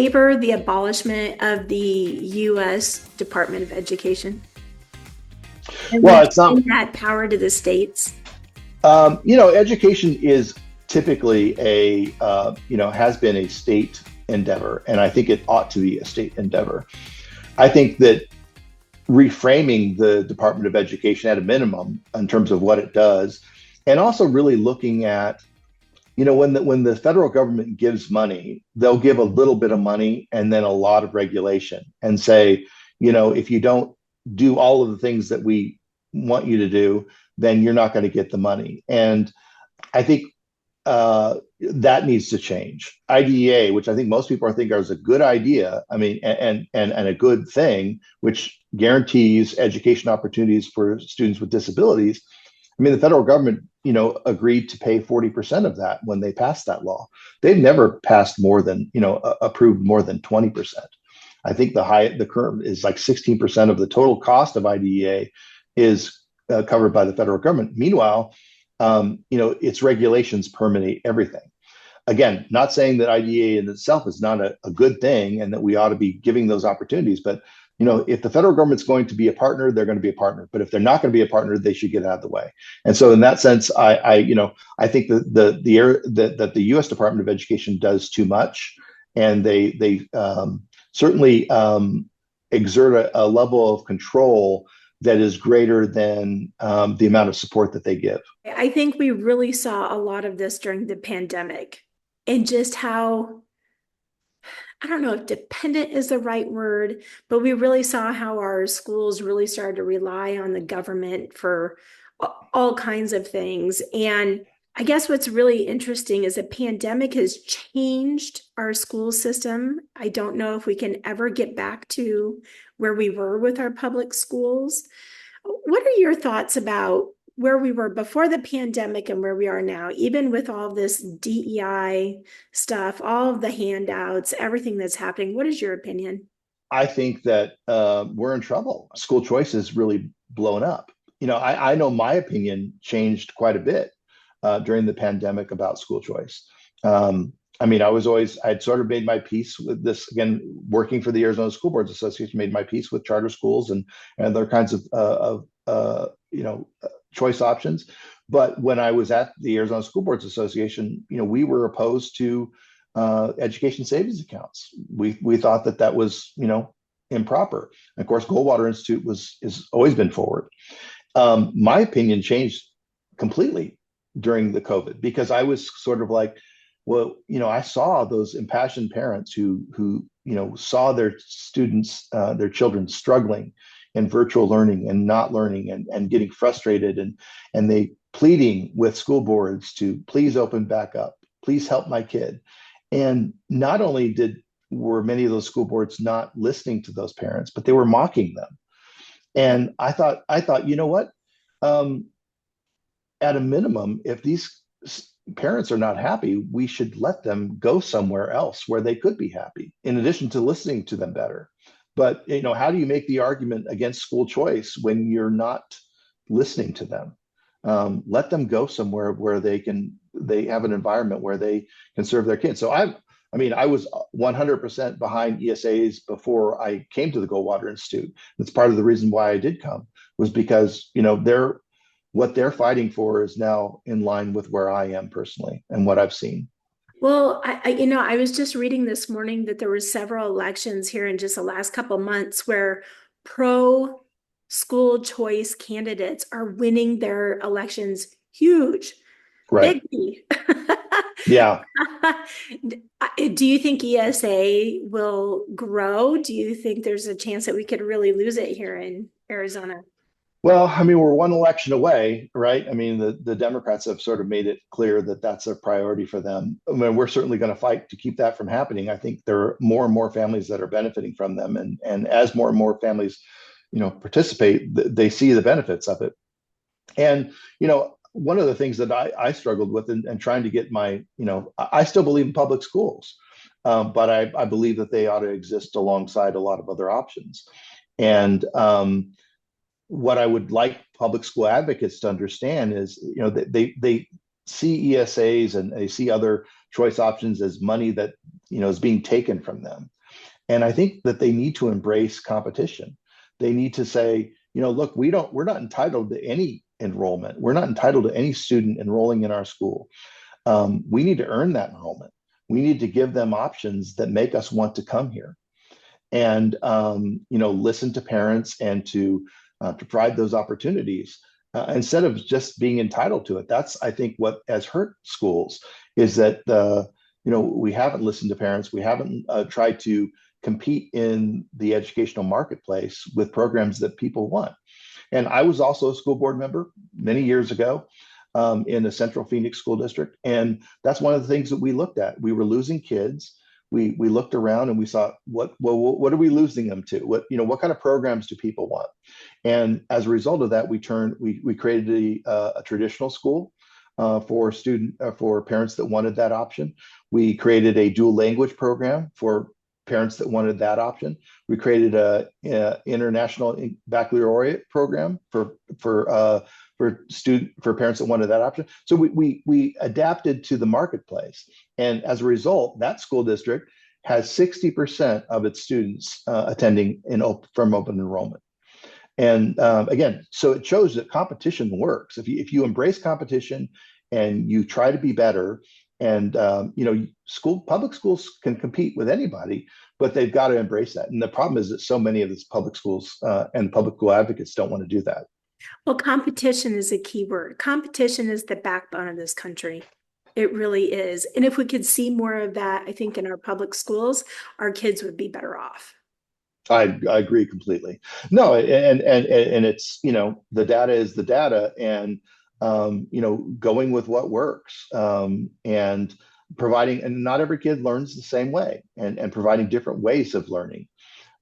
favor the abolishment of the U.S. Department of Education? And Well, it's not. that power to the states? Education is typically has been a state endeavor, and I think it ought to be a state endeavor. I think that reframing the Department of Education at a minimum in terms of what it does, and also really looking at, when the federal government gives money, they'll give a little bit of money and then a lot of regulation and say, if you don't do all of the things that we want you to do, then you're not going to get the money. And I think that needs to change. IDEA, which I think most people think is a good idea, and a good thing, which guarantees education opportunities for students with disabilities. The federal government, agreed to pay 40% of that when they passed that law. They've never passed more than, approved more than 20%. I think the current is like 16% of the total cost of IDEA is covered by the federal government. Meanwhile, its regulations permeate everything. Again, not saying that IDEA in itself is not a good thing and that we ought to be giving those opportunities, but if the federal government's going to be a partner, they're going to be a partner. But if they're not going to be a partner, they should get out of the way. And so, in that sense, I think that the U.S. Department of Education does too much, and they certainly exert a level of control that is greater than the amount of support that they give. I think we really saw a lot of this during the pandemic, and just how, I don't know if dependent is the right word, but we really saw how our schools really started to rely on the government for all kinds of things. And I guess what's really interesting is the pandemic has changed our school system. I don't know if we can ever get back to where we were with our public schools. What are your thoughts about where we were before the pandemic and where we are now, even with all this DEI stuff, all of the handouts, everything that's happening? What is your opinion? I think that we're in trouble. School choice is really blown up. I know my opinion changed quite a bit during the pandemic about school choice. I'd sort of made my peace with this, again, working for the Arizona School Boards Association, made my peace with charter schools and other kinds of choice options. But when I was at the Arizona School Boards Association, we were opposed to education savings accounts. We thought that was, improper. And of course, Goldwater Institute has always been forward. My opinion changed completely during the COVID, because I was sort of like, well, I saw those impassioned parents who saw their students, their children struggling in virtual learning and not learning and getting frustrated, and they pleading with school boards to please open back up, please help my kid. And not only were many of those school boards not listening to those parents, but they were mocking them. And I thought, what? At a minimum, if these parents are not happy, we should let them go somewhere else where they could be happy, in addition to listening to them better. But how do you make the argument against school choice when you're not listening to them? Let them go somewhere where they have an environment where they can serve their kids. So I was 100% behind ESAs before I came to the Goldwater Institute. That's part of the reason why I did come, was because what they're fighting for is now in line with where I am personally and what I've seen. Well, I was just reading this morning that there were several elections here in just the last couple of months where pro school choice candidates are winning their elections huge. Right. Big. Yeah. Do you think ESA will grow? Do you think there's a chance that we could really lose it here in Arizona? Well, we're one election away, right? The Democrats have sort of made it clear that that's a priority for them. We're certainly going to fight to keep that from happening. I think there are more and more families that are benefiting from them. And as more and more families, participate, they see the benefits of it. And, one of the things that I struggled with and trying to get I still believe in public schools, but I believe that they ought to exist alongside a lot of other options. And, what I would like public school advocates to understand is, they see ESAs and they see other choice options as money that, is being taken from them. And I think that they need to embrace competition. They need to say, look, we're not entitled to any enrollment. We're not entitled to any student enrolling in our school. We need to earn that enrollment. We need to give them options that make us want to come here, and listen to parents and to provide those opportunities instead of just being entitled to it. That's, I think, what has hurt schools, is that we haven't listened to parents. We haven't tried to compete in the educational marketplace with programs that people want. And I was also a school board member many years ago in the Central Phoenix School District. And that's one of the things that we looked at. We were losing kids. We looked around and we saw what are we losing them to? What kind of programs do people want? And as a result of that, we created a traditional school for parents that wanted that option. We created a dual language program for parents that wanted that option. We created a international baccalaureate program for parents that wanted that option. So we adapted to the marketplace, and as a result, that school district has 60% of its students attending from open enrollment. And again, so it shows that competition works. If you embrace competition and you try to be better, and public schools can compete with anybody, but they've got to embrace that. And the problem is that so many of these public schools and public school advocates don't want to do that. Well, competition is a key word. Competition is the backbone of this country. It really is. And if we could see more of that, I think in our public schools, our kids would be better off. I agree completely. No, and it's, the data is the data, and going with what works, and providing, and not every kid learns the same way, and providing different ways of learning.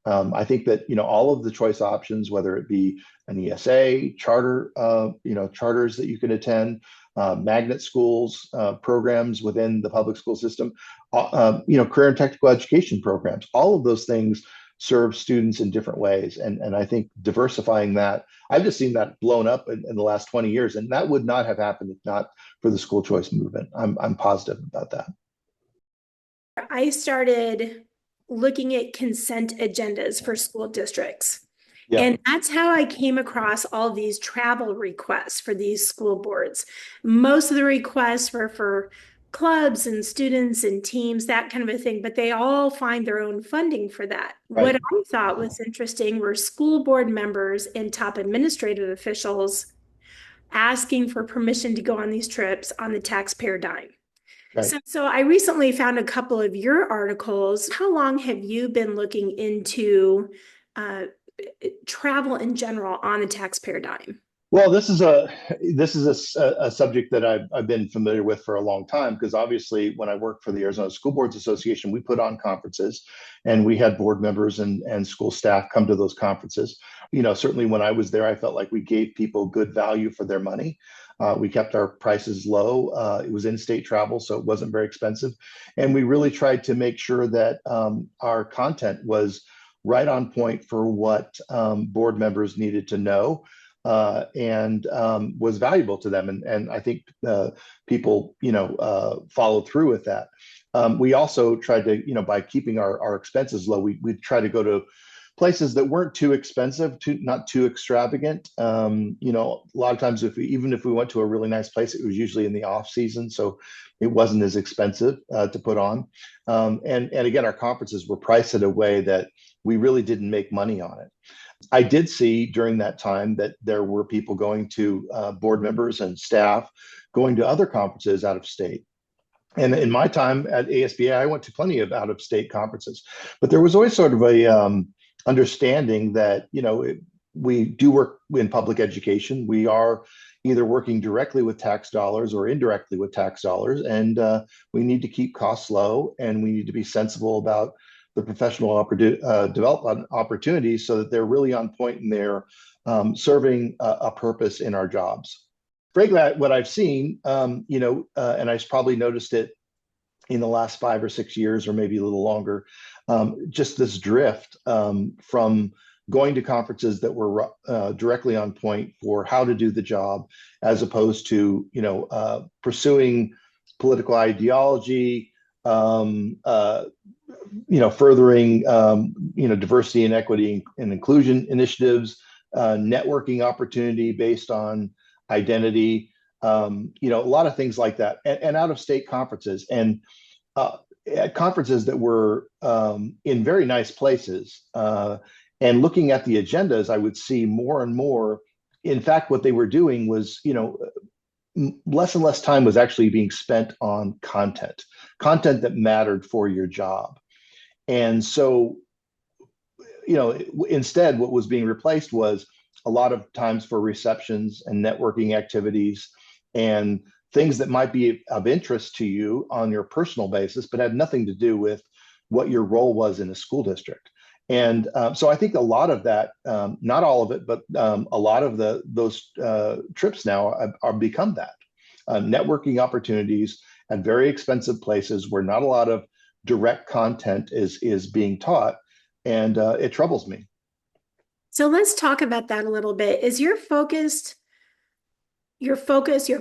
I think that, all of the choice options, whether it be an ESA, charter, charters that you can attend, magnet schools, programs within the public school system, career and technical education programs, all of those things serve students in different ways. And I think diversifying that, I've just seen that blown up in the last 20 years. And that would not have happened if not for the school choice movement. I'm positive about that. I started looking at consent agendas for school districts. Yeah. And that's how I came across all these travel requests for these school boards. Most of the requests were for clubs and students and teams, that kind of a thing, but they all find their own funding for that. Right. What I thought was interesting were school board members and top administrative officials asking for permission to go on these trips on the taxpayer dime. Right. So I recently found a couple of your articles. How long have you been looking into travel in general on the taxpayer dime? Well, this is a subject that I've been familiar with for a long time, because obviously when I worked for the Arizona School Boards Association, we put on conferences, and we had board members and school staff come to those conferences. Certainly when I was there, I felt like we gave people good value for their money. We kept our prices low. It was in-state travel, so it wasn't very expensive. And we really tried to make sure that our content was right on point for what board members needed to know. And was valuable to them. And I think people, followed through with that. We also tried to, by keeping our expenses low, we try to go to places that weren't too expensive, not too extravagant. A lot of times even if we went to a really nice place, it was usually in the off season, so it wasn't as expensive to put on. And again, our conferences were priced in a way that we really didn't make money on it. I did see during that time that there were people going to board members and staff going to other conferences out of state. And in my time at ASBA, I went to plenty of out of state conferences, but there was always sort of a understanding that, we do work in public education. We are either working directly with tax dollars or indirectly with tax dollars. And we need to keep costs low, and we need to be sensible about the professional development opportunities so that they're really on point and they're serving a purpose in our jobs. Frankly, what I've seen, and I've probably noticed it in the last 5 or 6 years, or maybe a little longer, just this drift from going to conferences that were directly on point for how to do the job, as opposed to, pursuing political ideology, furthering diversity and equity and inclusion initiatives, networking opportunity based on identity, a lot of things like that, and out of state conferences and at conferences that were in very nice places. And looking at the agendas, I would see more and more. In fact, what they were doing was, less and less time was actually being spent on content that mattered for your job. And so, instead, what was being replaced was a lot of times for receptions and networking activities and things that might be of interest to you on your personal basis, but had nothing to do with what your role was in a school district. And so I think a lot of that, not all of it, but a lot of those trips now are become that networking opportunities at very expensive places where not a lot of direct content is being taught, and it troubles me. So let's talk about that a little bit. Is your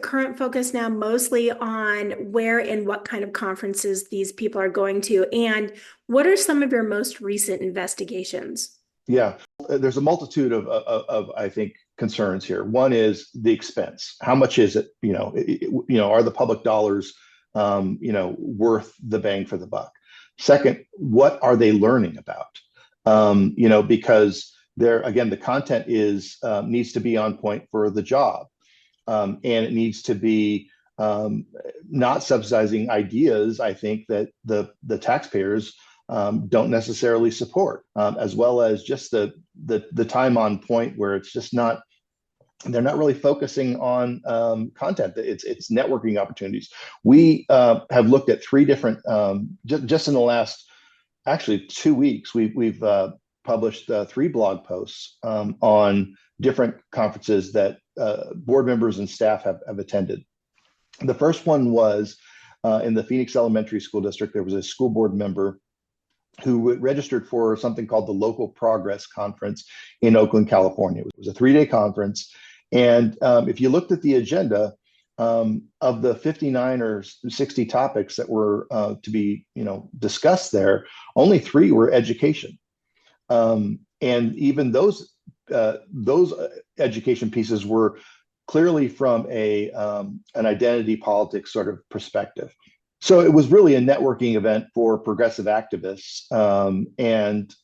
current focus now mostly on where and what kind of conferences these people are going to? And what are some of your most recent investigations? Yeah, there's a multitude of I think concerns here. One is the expense. How much is it? Are the public dollars, worth the bang for the buck? Second, what are they learning about? Because there again, the content is needs to be on point for the job, and it needs to be not subsidizing ideas. I think that the taxpayers don't necessarily support, as well as just the time on point where it's just not. They're not really focusing on content. It's networking opportunities. We have looked at three different just in the last actually 2 weeks. We've published three blog posts on different conferences that board members and staff have attended. The first one was in the Phoenix Elementary School District. There was a school board member who registered for something called the Local Progress Conference in Oakland, California. It was a 3-day conference. And if you looked at the agenda, of the 59 or 60 topics that were to be discussed there, only 3 were education. And even those education pieces were clearly from an identity politics sort of perspective. So it was really a networking event for progressive activists, and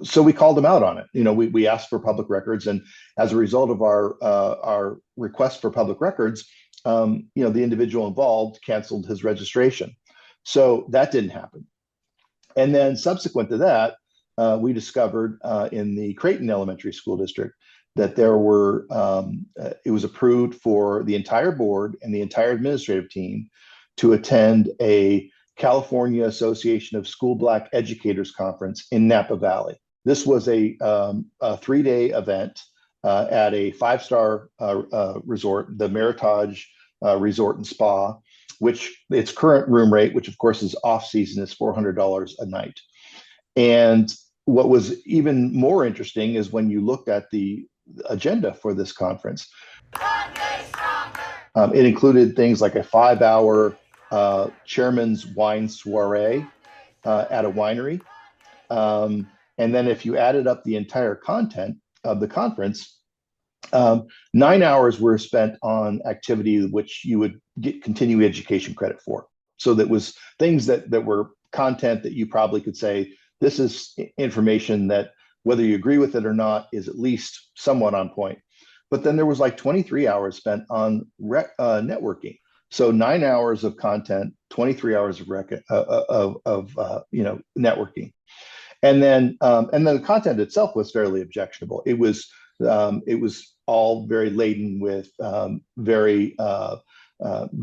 so we called them out on it. We asked for public records, and as a result of our request for public records, the individual involved canceled his registration. So that didn't happen. And then subsequent to that, we discovered in the Creighton Elementary School District that there were it was approved for the entire board and the entire administrative team to attend a California Association of School Black Educators Conference in Napa Valley. This was a 3-day event at a 5-star resort, the Meritage Resort and Spa, which its current room rate, which of course is off season, is $400 a night. And what was even more interesting is when you looked at the agenda for this conference, it included things like a 5-hour chairman's wine soiree at a winery. And then if you added up the entire content of the conference, 9 hours were spent on activity which you would get continuing education credit for. So that was things that were content that you probably could say, this is information that whether you agree with it or not is at least somewhat on point. But then there was like 23 hours spent on networking. So 9 hours of content, 23 hours of networking, and then the content itself was fairly objectionable. It was all very laden with very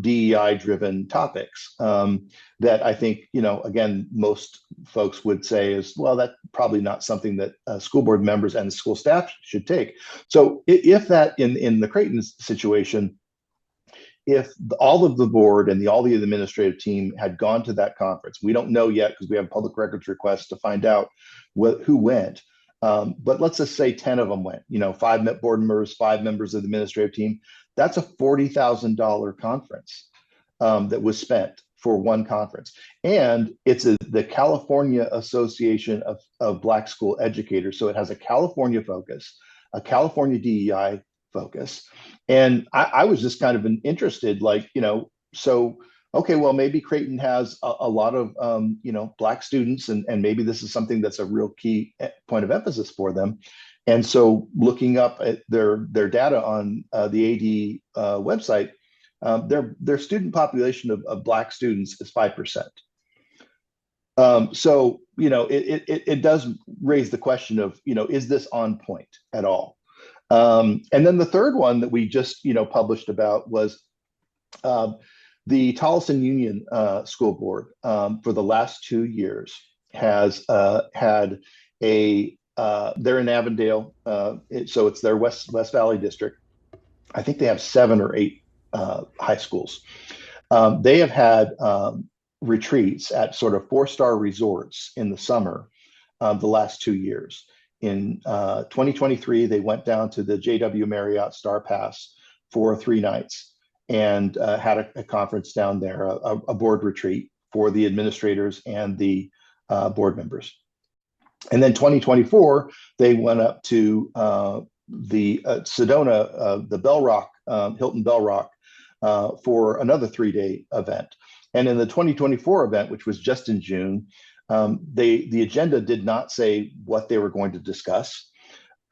DEI-driven topics that I think again most folks would say is, well, that's probably not something that school board members and the school staff should take. So if that in the Creighton situation, if all of the board and all the administrative team had gone to that conference, we don't know yet because we have public records requests to find out who went. But let's just say 10 of them went, 5 board members, 5 members of the administrative team. That's a $40,000 conference that was spent for one conference. And it's the California Association of Black School Educators. So it has a California focus, a California DEI focus. And I was just kind of interested, like, so, okay, well, maybe Creighton has a lot of, Black students, and maybe this is something that's a real key point of emphasis for them. And so looking up at their data on the AD website, their student population of Black students is 5%. So, it does raise the question of, is this on point at all? And then the third one that we just, published about was the Tolleson Union School Board for the last 2 years has had they're in Avondale, so it's their West Valley district. I think they have 7 or 8 high schools. They have had retreats at sort of 4-star resorts in the summer the last 2 years. In 2023, they went down to the JW Marriott Star Pass for 3 nights and had a conference down there, a board retreat for the administrators and the board members. And then 2024, they went up to the Sedona, the Bell Rock, Hilton Bell Rock, for another 3-day event. And in the 2024 event, which was just in June, the agenda did not say what they were going to discuss.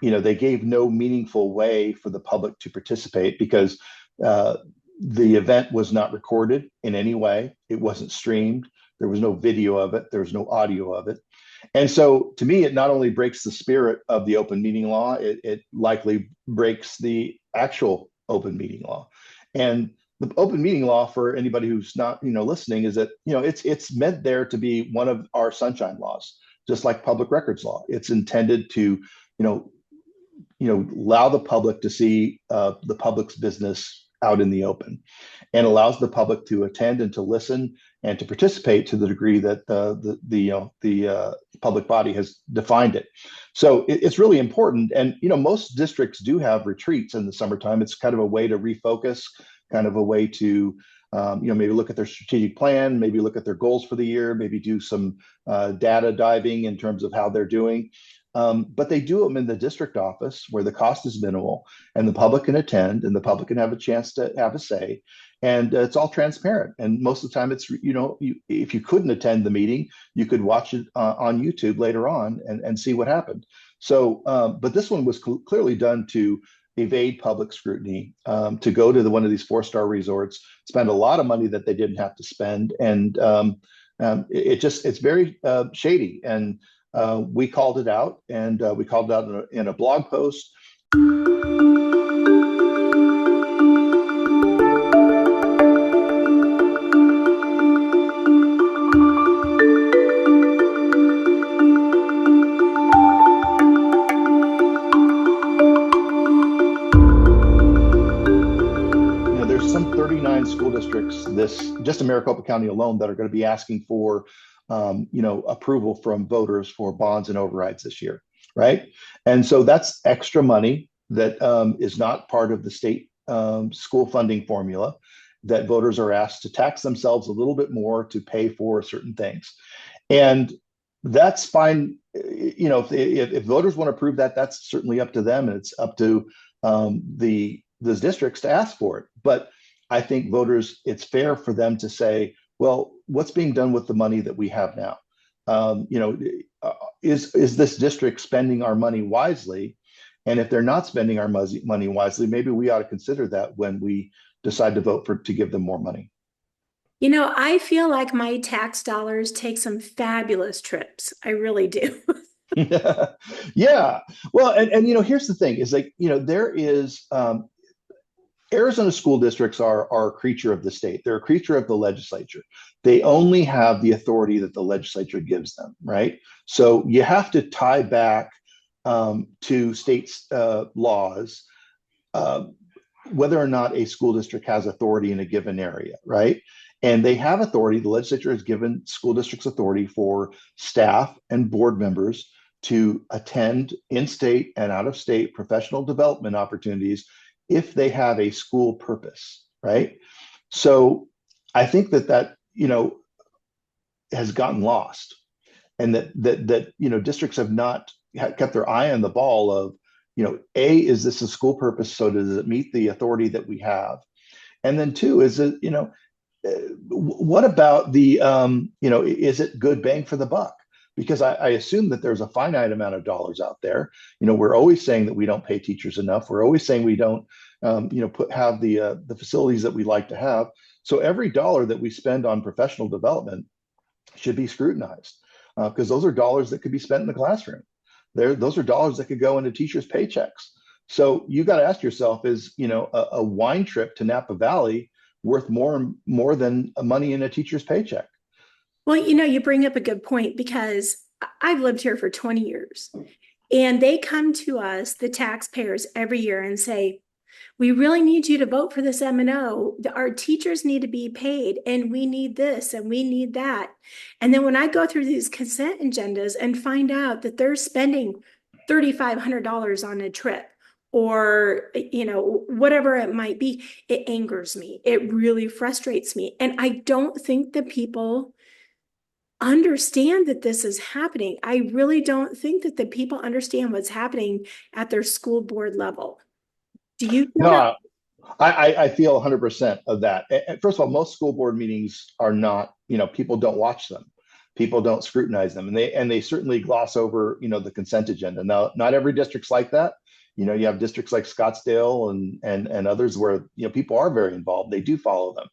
They gave no meaningful way for the public to participate because the event was not recorded in any way. It wasn't streamed. There was no video of it. There was no audio of it. And so to me, it not only breaks the spirit of the open meeting law, it likely breaks the actual open meeting law. And the open meeting law, for anybody who's not, listening, is that, it's meant there to be one of our sunshine laws, just like public records law. It's intended to, allow the public to see the public's business out in the open, and allows the public to attend and to listen and to participate to the degree that the public body has defined it. So it's really important. And, most districts do have retreats in the summertime. It's kind of a way to refocus, kind of a way to, maybe look at their strategic plan, maybe look at their goals for the year, maybe do some data diving in terms of how they're doing. But they do them in the district office where the cost is minimal and the public can attend and the public can have a chance to have a say. And it's all transparent. And most of the time it's, if you couldn't attend the meeting, you could watch it on YouTube later on and see what happened. So, but this one was clearly done to evade public scrutiny, to go to one of these 4-star resorts, spend a lot of money that they didn't have to spend. And it's very shady. And we called it out, and we called it out in a blog post. There's some 39 school districts, just in Maricopa County alone, that are going to be asking for approval from voters for bonds and overrides this year, right? And so that's extra money that is not part of the state school funding formula, that voters are asked to tax themselves a little bit more to pay for certain things. And that's fine. If voters want to approve that, that's certainly up to them, and it's up to those districts to ask for it. But I think voters, it's fair for them to say, well, what's being done with the money that we have now? Is this district spending our money wisely? And if they're not spending our money wisely, maybe we ought to consider that when we decide to vote to give them more money. I feel like my tax dollars take some fabulous trips. I really do. Yeah. Well, and here's the thing is, like, there is Arizona school districts are a creature of the state. They're a creature of the legislature. They only have the authority that the legislature gives them, right? So you have to tie back to state laws whether or not a school district has authority in a given area, right? And they have authority. The legislature has given school districts authority for staff and board members to attend in-state and out-of-state professional development opportunities if they have a school purpose, right? So I think that has gotten lost, and that districts have not kept their eye on the ball of, A, is this a school purpose? So does it meet the authority that we have? And then two, is it, what about the, is it good bang for the buck? Because I assume that there's a finite amount of dollars out there. We're always saying that we don't pay teachers enough. We're always saying we don't, have the facilities that we like to have. So every dollar that we spend on professional development should be scrutinized, because those are dollars that could be spent in the classroom. Those are dollars that could go into teachers' paychecks. So you got to ask yourself: is a wine trip to Napa Valley worth more than money in a teacher's paycheck? Well, you bring up a good point, because I've lived here for 20 years, and they come to us, the taxpayers, every year and say, we really need you to vote for this M&O. Our teachers need to be paid, and we need this and we need that. And then when I go through these consent agendas and find out that they're spending $3,500 on a trip, or whatever it might be, it angers me. It really frustrates me. And I don't think that people understand that this is happening. I really don't think that the people understand what's happening at their school board level. Do you feel that? No, I feel 100% of that. First of all, most school board meetings are not, people don't watch them. People don't scrutinize them, and they certainly gloss over, the consent agenda. Now, not every district's like that. You have districts like Scottsdale and others where, people are very involved. They do follow them.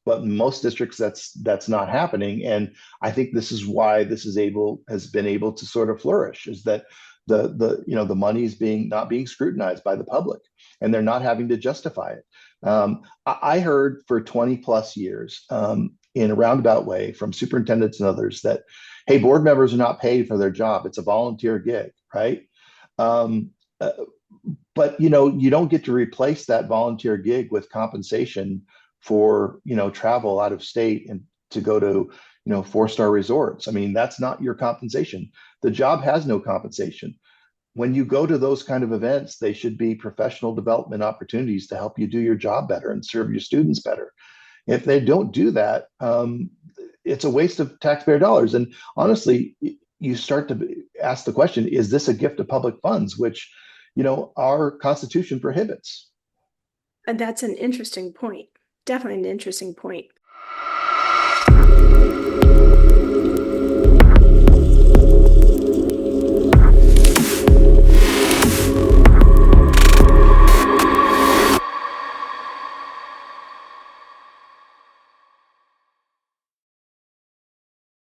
But in most districts, that's not happening. And I think this is why this has been able to sort of flourish, is that the money is not being scrutinized by the public, and they're not having to justify it. I heard for 20 plus years, in a roundabout way, from superintendents and others, that, hey, board members are not paid for their job. It's a volunteer gig, right? Um, uh, but you don't get to replace that volunteer gig with compensation for travel out of state and to go to 4-star resorts. I mean, that's not your compensation. The job has no compensation. When you go to those kind of events, they should be professional development opportunities to help you do your job better and serve your students better. If they don't do that, it's a waste of taxpayer dollars. And honestly, you start to ask the question: is this a gift of public funds, which our Constitution prohibits? And that's an interesting point. Definitely an interesting point.